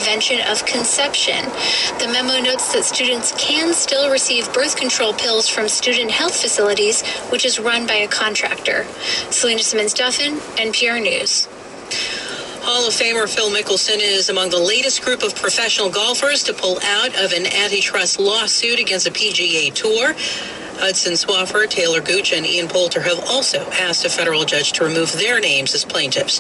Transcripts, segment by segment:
prevention of conception. The memo notes that students can still receive birth control pills from student health facilities, which is run by a contractor. Selena Simmons-Duffin, NPR News. Hall of Famer Phil Mickelson is among the latest group of professional golfers to pull out of an antitrust lawsuit against the PGA Tour. Hudson Swafford, Taylor Gooch, and Ian Poulter have also asked a federal judge to remove their names as plaintiffs.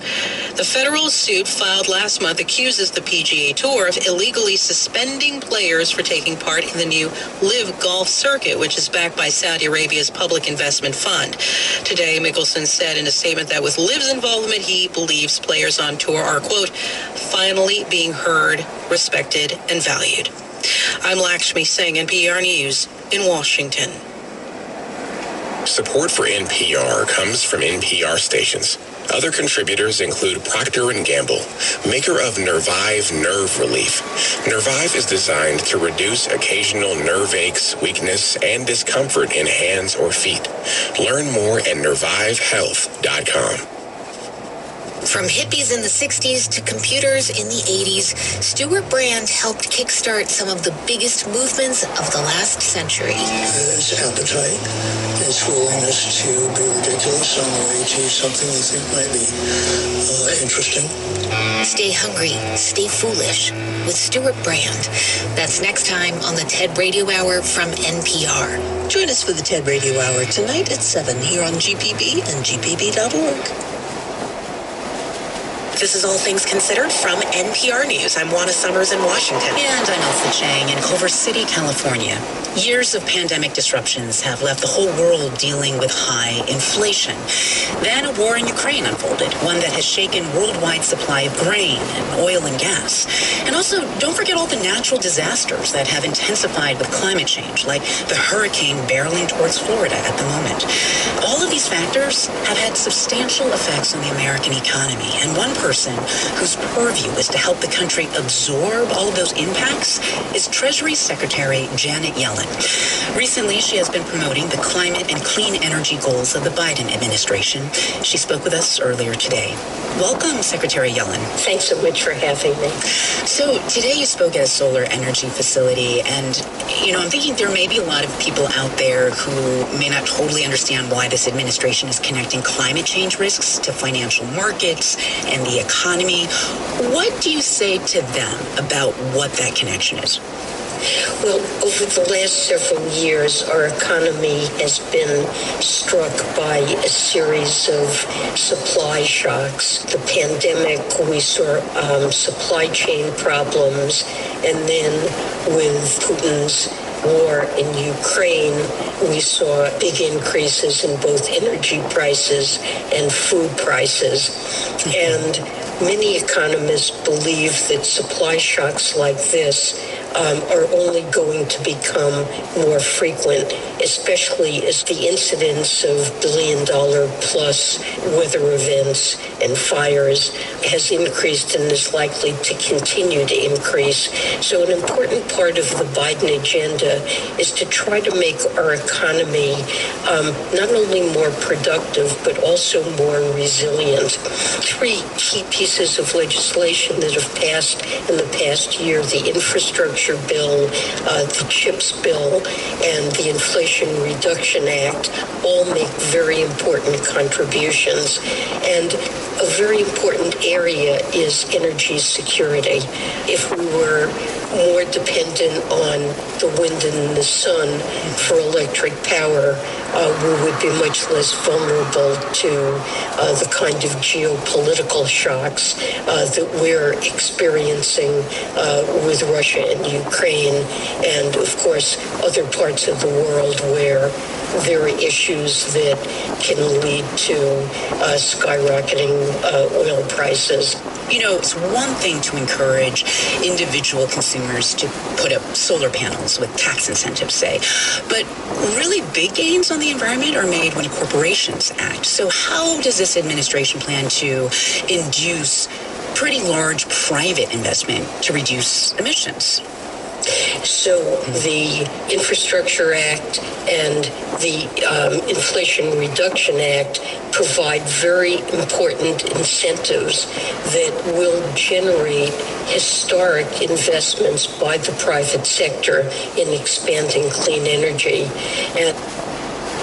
The federal suit filed last month accuses the PGA Tour of illegally suspending players for taking part in the new LIV Golf circuit, which is backed by Saudi Arabia's public investment fund. Today, Mickelson said in a statement that with LIV's involvement, he believes players on tour are, quote, finally being heard, respected, and valued. I'm Lakshmi Singh, NPR News in Washington. Support for NPR comes from NPR stations. Other contributors include Procter & Gamble, maker of Nervive Nerve Relief. Nervive is designed to reduce occasional nerve aches, weakness, and discomfort in hands or feet. Learn more at nervivehealth.com. From hippies in the 60s to computers in the 80s, Stewart Brand helped kickstart some of the biggest movements of the last century. His appetite, his willingness to be ridiculous on the way to something they think might be interesting. Stay hungry, stay foolish with Stewart Brand. That's next time on the TED Radio Hour from NPR. Join us for the TED Radio Hour tonight at 7 here on GPB and gpb.org. This is All Things Considered from NPR News. I'm Juana Summers in Washington. And I'm Elsa Chang in Culver City, California. Years of pandemic disruptions have left the whole world dealing with high inflation. Then a war in Ukraine unfolded, one that has shaken worldwide supply of grain and oil and gas. And also, don't forget all the natural disasters that have intensified with climate change, like the hurricane barreling towards Florida at the moment. All of these factors have had substantial effects on the American economy, and one person whose purview is to help the country absorb all of those impacts is Treasury Secretary Janet Yellen. Recently, she has been promoting the climate and clean energy goals of the Biden administration. She spoke with us earlier today. Welcome, Secretary Yellen. Thanks so much for having me. So today you spoke at a solar energy facility, and, I'm thinking there may be a lot of people out there who may not totally understand why this administration is connecting climate change risks to financial markets and the economy. What do you say to them about what that connection is? Well, over the last several years, our economy has been struck by a series of supply shocks. The pandemic, we saw supply chain problems, and then with Putin's war in Ukraine, we saw big increases in both energy prices and food prices. And many economists believe that supply shocks like this are only going to become more frequent, especially as the incidence of billion-dollar-plus weather events and fires has increased and is likely to continue to increase. So an important part of the Biden agenda is to try to make our economy not only more productive, but also more resilient. Three key pieces of legislation that have passed in the past year: the infrastructure bill, the CHIPS bill, and the Inflation Reduction Act, all make very important contributions. And a very important area is energy security. If we were more dependent on the wind and the sun for electric power, we would be much less vulnerable to the kind of geopolitical shocks that we're experiencing with Russia and Ukraine, and of course other parts of the world where there are issues that can lead to skyrocketing oil prices. It's one thing to encourage individual consumers to put up solar panels with tax incentives, say, but really big gains on the environment are made when corporations act. So how does this administration plan to induce pretty large private investment to reduce emissions? So the Infrastructure Act and the Inflation Reduction Act provide very important incentives that will generate historic investments by the private sector in expanding clean energy. And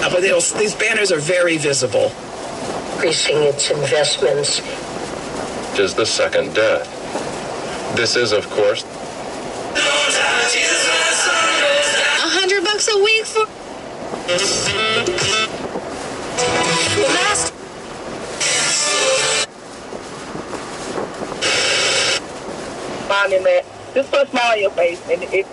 but these banners are very visible. Increasing its investments. Is the second death. This is, of course, $100 a week for last. Finding that, just put a smile on your face, and it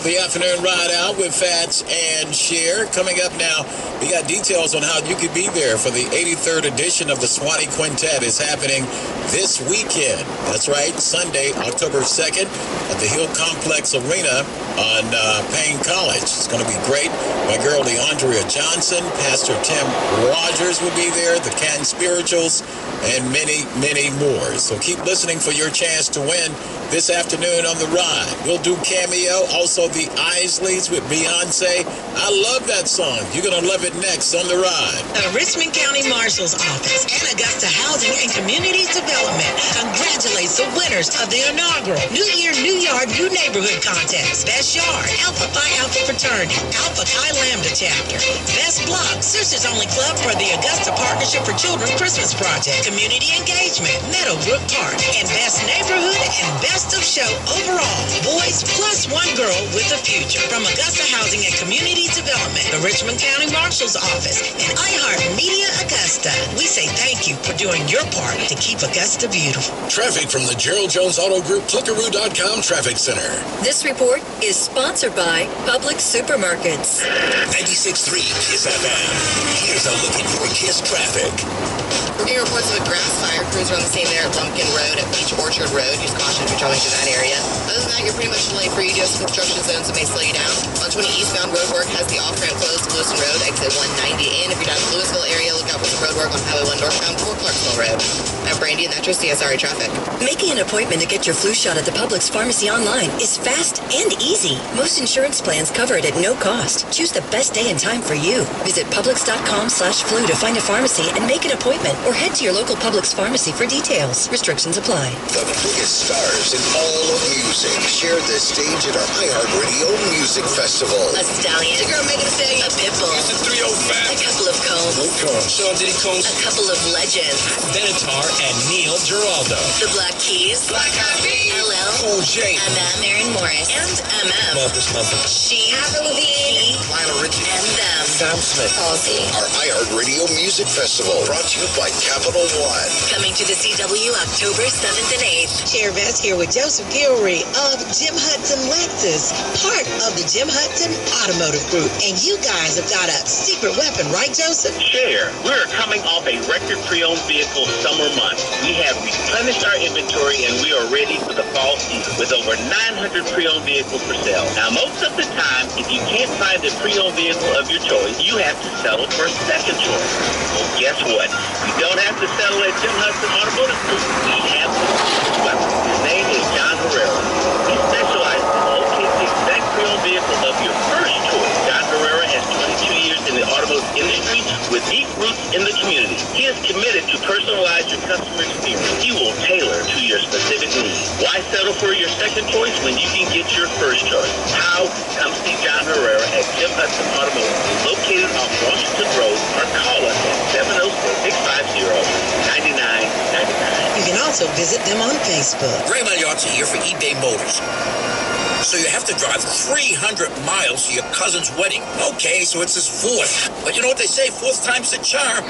The afternoon ride out with Fats and Cher. Coming up now, we got details on how you could be there for the 83rd edition of the Swanee Quintet. Is happening this weekend. That's right, Sunday, October 2nd at the Hill Complex Arena on Payne College. It's going to be great. My girl, Leandria Johnson, Pastor Tim Rogers will be there, the Canton Spirituals, and many, many more. So keep listening for your chance to win this afternoon on the ride. We'll do Cameo, also the Isleys with Beyonce. I love that song. You're going to love it next on the ride. The Richmond County Marshal's Office and Augusta Housing and Community Development congratulates the winners of the inaugural New Year, New Yard, New Neighborhood Contest. Best Yard, Alpha Phi Alpha Fraternity, Alpha Chi Lambda Chapter. Best Block, Sisters Only Club for the Augusta Partnership for Children Christmas Project. Community Engagement, Meadowbrook Park. And Best Neighborhood and Best of Show overall. Boys plus one girl with a future. From Augusta Housing and Community Development, the Richmond County Marshal's Office, and iHeartMedia Augusta. We say thank you for doing your part to keep Augusta beautiful. Traffic from the Gerald Jones Auto Group, Clickaroo.com Traffic Center. This report is sponsored by Publix Supermarkets. 96.3 KISS FM. Here's a look at your KISS traffic. We're getting reports of a grass fire. Crews are on the scene there at Lumpkin Road, at Beach Orchard Road. Use caution if you're traveling through that area. Other than that, you're pretty much delayed for you. Do have some construction zones that may slow you down. On 20 eastbound roadwork has the off-ramp closed to Lewiston Road, exit 190 in. If you're down to the Louisville area, look out for some roadwork on Highway 1 northbound for Clarksville Road. I'm Brandy, and that's your CSRA traffic. Making an appointment to get your flu shot at the Publix Pharmacy online is fast and easy. Most insurance plans cover it at no cost. Choose the best day and time for you. Visit Publix.com/flu to find a pharmacy and make an appointment, or head to your local Publix pharmacy for details. Restrictions apply. The biggest stars in all of music share the stage at our iHeartRadio Music Festival. A Stallion. Your girl Megan Thee Stallion. A Pitbull. It's the 305. A couple of Combs. Sean Diddy Combs. A couple of legends. Benatar and Neil Giraldo. The Black Keys. Black Eyed Peas. LL. Cool J. Maren Morris. And Marcus Mumphy. She. Avril Lavigne. Lionel Richie. And them. Sam Smith. Halsey. Our iHeartRadio Music Festival, brought to you by Capital One. Coming to the CW October 7th and 8th. Cher Vest here with Joseph Gilroy of Jim Hudson Lexus, part of the Jim Hudson Automotive Group. And you guys have got a secret weapon, right, Joseph? Cher, we're coming off a record pre-owned vehicle summer month. We have replenished our inventory and we are ready for the fall season with over 900 pre-owned vehicles for sale. Now, most of the time, if you can't find a pre-owned vehicle of your choice, you have to settle for a second choice. Well, guess what? You don't have to settle at Jim Hudson Automotive Group. We have the weapon. His name is John Herrera. He specializes in locating the exact pre-owned vehicle of your first choice. John Herrera has 22 years in the automotive industry with deep roots in the community. He is committed to personalize your customer experience. He will tailor to your specific needs. Why settle for your second choice when you can get your first choice? How? Come see John Herrera at Jim Hudson Automotive, located off Washington Road, or call us at 706-650-9999. You can also visit them on Facebook. Raymond Yahtzee here for eBay Motors. So you have to drive 300 miles to your cousin's wedding. Okay, so it's his fourth. But you know what they say, fourth time's the charm.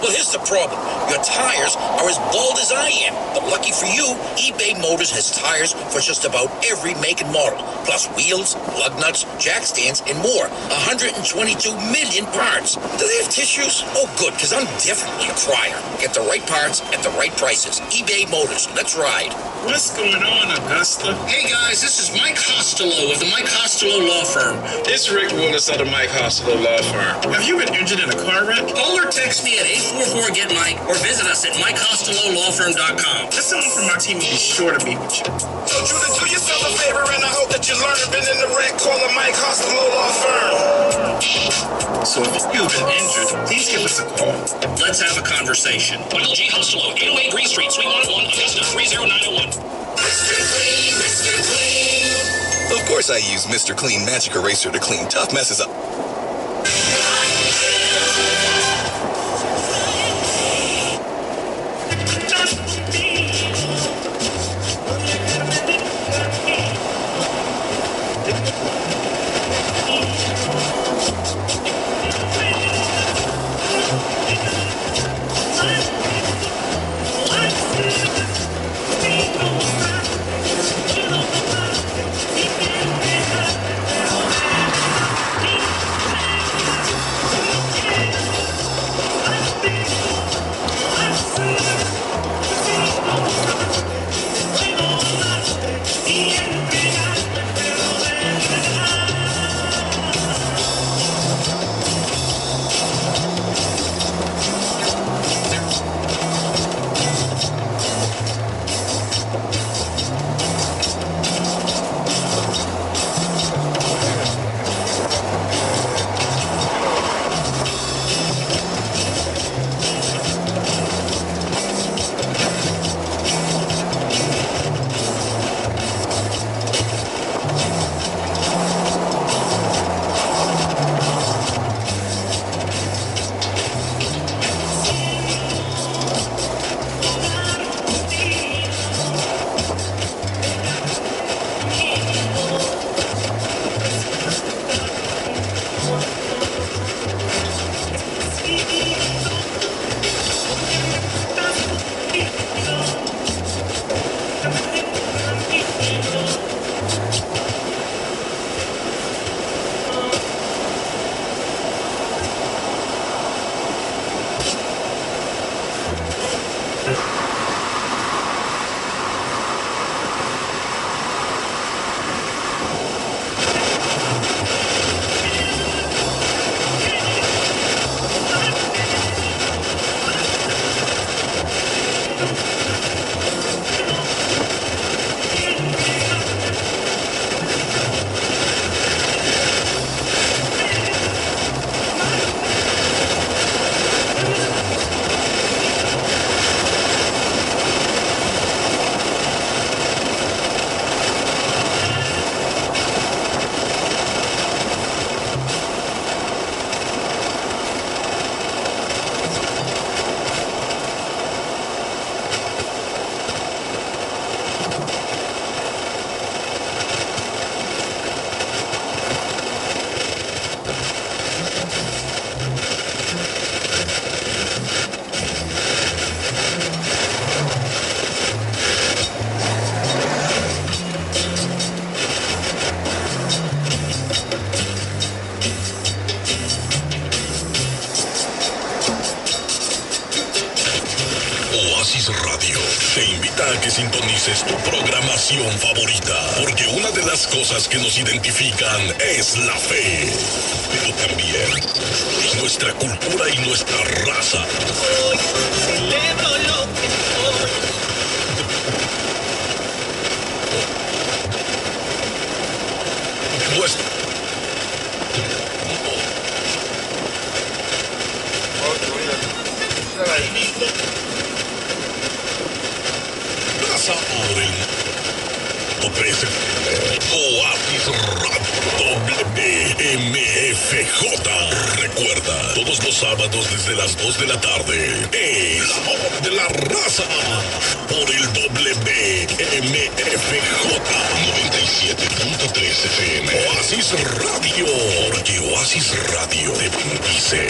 Well, here's the problem. Your tires are as bald as I am. But lucky for you, eBay Motors has tires for just about every make and model. Plus wheels, lug nuts, jack stands, and more. 122 million parts. Do they have tissues? Oh, good, because I'm definitely a crier. Get the right parts at the right prices. eBay Motors. Let's ride. What's going on, Augusta? Hey, guys, this is Mike Costello of the Mike Costello Law Firm. It's Rick Willis of the Mike Costello Law Firm. Have you been injured in a car wreck? Call or text me at 844-GET-MIKE or visit us at MikeCostelloLawFirm.com. Someone from our team will be sure to meet with you. So, Judah, do yourself a favor, and I hope that you learn. Been in the wreck, call the Mike Costello Law Firm. So if you've been injured, please give us a call. Let's have a conversation. Will G. Costello, 808 Green Street, Suite 101, Augusta, 30901. Mr. Clean, Mr. Clean. Of course I use Mr. Clean Magic Eraser to clean tough messes up. te invita a que sintonices tu programación favorita, porque una de las cosas que nos identifican es la fe, pero también nuestra cultura y nuestra raza. Hoy celebro lo que soy. Raza por el Oasis Radio WMFJ. Recuerda, todos los sábados desde las 2 de la tarde es la hora de la raza por el WMFJ 97.3 FM. Oasis Radio, porque Oasis Radio te bendice.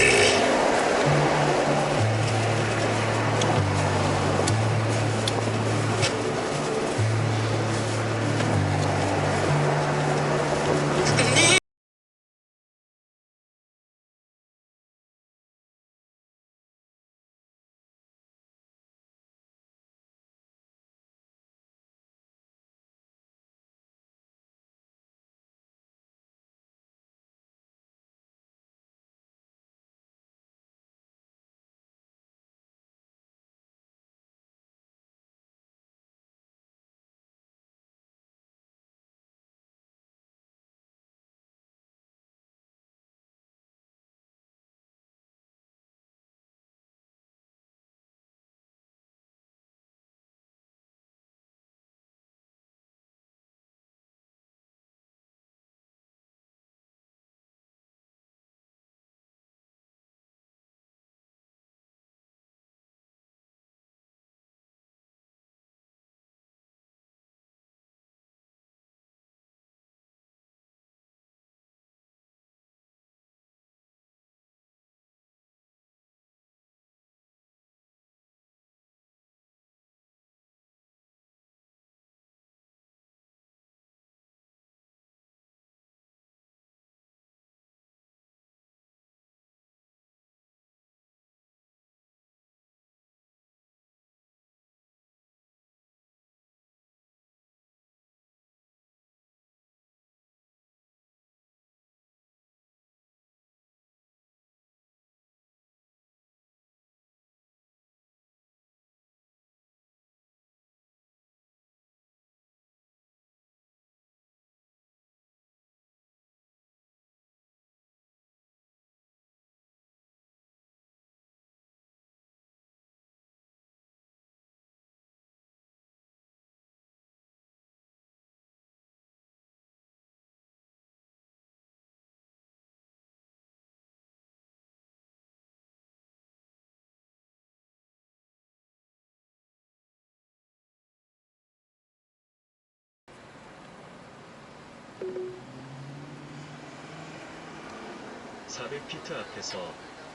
(400피트) 앞에서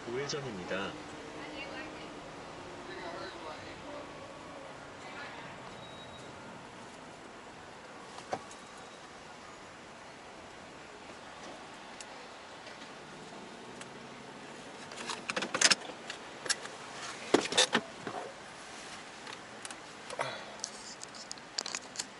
우회전입니다.